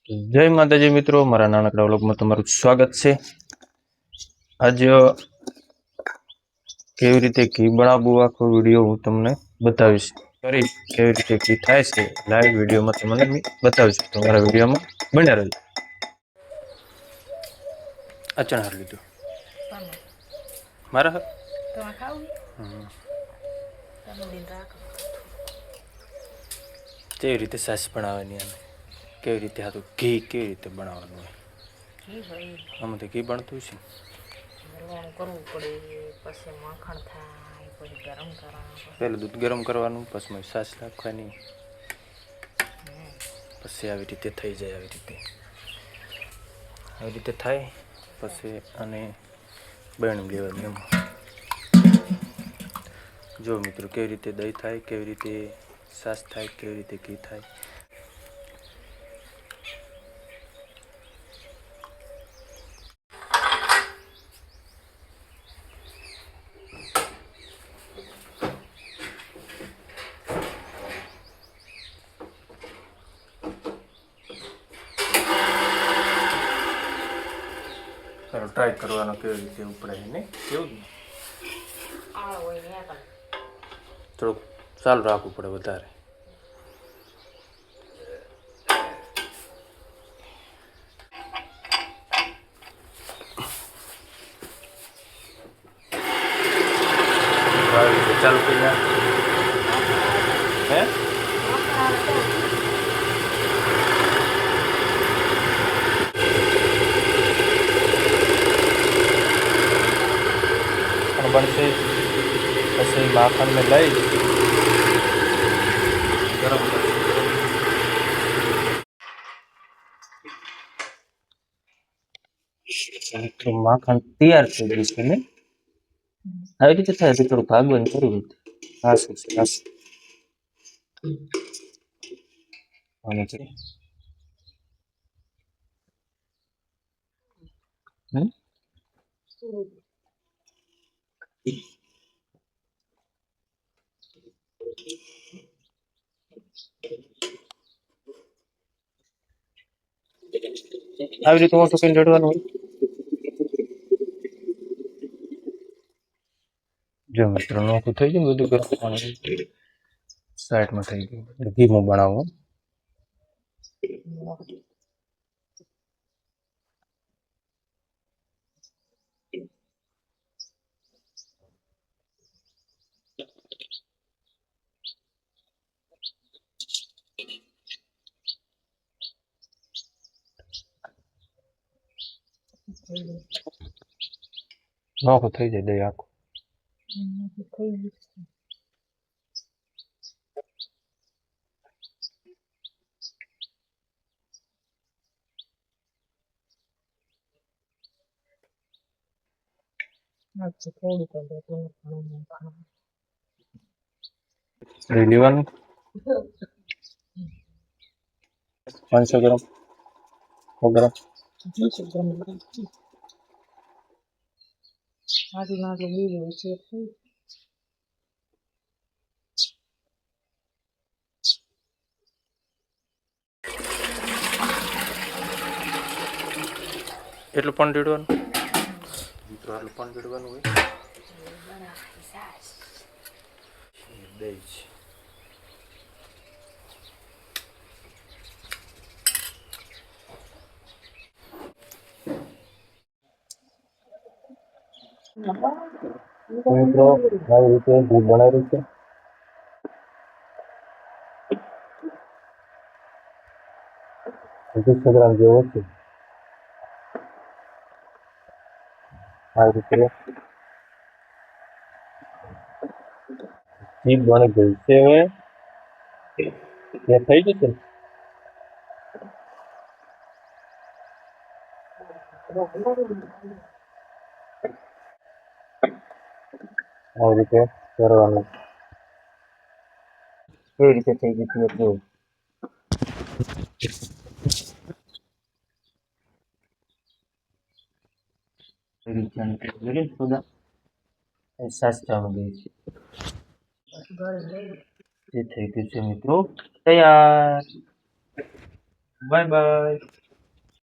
જય માતાજી મિત્રો, મારા નાનકડા વ્લોગમાં તમારું સ્વાગત છે। આજ કેવી રીતે ઘી બનાવવું આખો વિડીયો હું તમને બતાવીશ। સોરી, કેવી રીતે ઘી થાય છે લાઈવ વિડીયોમાં તમને બતાવીશ। તમારા વિડીયોમાં બન્યા રહેજો। અચાનક લીધું મારા કેવી રીતે સાસ બનાવવાની અને કેવી રીતે હતું ઘી કેવી રીતે બનાવવાનું હોય આમાં તો ઘી બનતું છે। કરવું પડે પછી માખણ થાય પછી ગરમ કરવાનું પહેલું દૂધ ગરમ કરવાનું પછી સાસ નાખવાની પછી આવી રીતે થઈ જાય। આવી રીતે થાય પછી અને બની લેવાની એમ। જો મિત્રો કેવી રીતે દહીં થાય, કેવી રીતે સાસ થાય, કેવી રીતે ઘી થાય। ચાલો ટ્રાય કરવાનો કેવી રીતે ઉપડાય ને કેવું ને થોડુંક ચાલુ રાખવું પડે વધારે। ચાલુ કરી નાખ હે બનશે પછી માખણને લઈ ગરમ તો માખણ તૈયાર થઈ ગયું છે ને આવી રીતે થાય તો થોડું ભાગવાનું કરવું હાસું છે હાસું આવી રીતે મોટું કઈ જોડવાનું હોય। જો મિત્રો નોખું થઈ ગયું બધું ગરમ પાણી સાઈડમાં થઈ ગયું ધીમું બનાવવું। નોખું થઈ જાય દહીં આખું લેવાનું 500 ગ્રામ 100 ગ્રામ એટલું પણ રેડવાનું મિત્રો આટલું પણ રેડવાનું હોય દહીં છે મિત્રો આવી રીતે દૂધ બનાવ્યું છે 200 ગ્રામ જેવો છે આવી રીતે ઘી બની ગયું છે હવે તે થઈ જશે ને આવી રીતે કરવાનું કેવી રીતે થઈ ગયું છે જોવું સાચવામાં ગઈ છે જે થઈ ગયું છે મિત્રો તૈયાર। Bye bye.